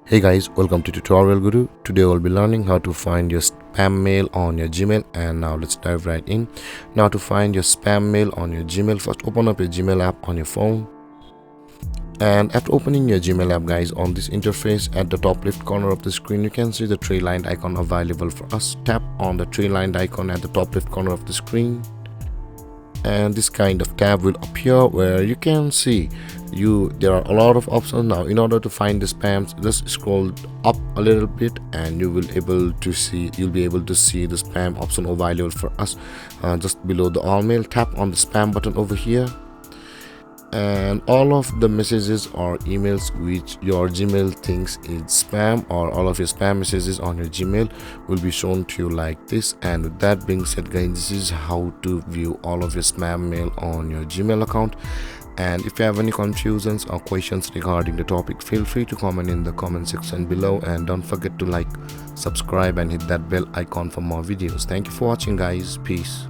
Hey guys, welcome to Tutorial Guru. Today we'll be learning how to find your spam mail on your Gmail, and now let's dive right in. Now to find your spam mail on your Gmail, first open up your Gmail app on your phone. And after opening your Gmail app guys, on this interface at the top left corner of the screen you can see the three lined icon available for us. Tap on the three lined icon at the top left corner of the screen, and this kind of tab will appear where you can see there are a lot of options. Now in order to find the spams, just scroll up a little bit and you'll be able to see the spam option available for us. Just below the all mail, tap on the spam button over here, and all of the messages or emails which your Gmail thinks is spam, or all of your spam messages on your Gmail, will be shown to you like this. And with that being said guys, this is how to view all of your spam mail on your Gmail account. And if you have any confusions or questions regarding the topic, feel free to comment in the comment section below, and don't forget to like, subscribe and hit that bell icon for more videos. Thank you for watching guys. Peace.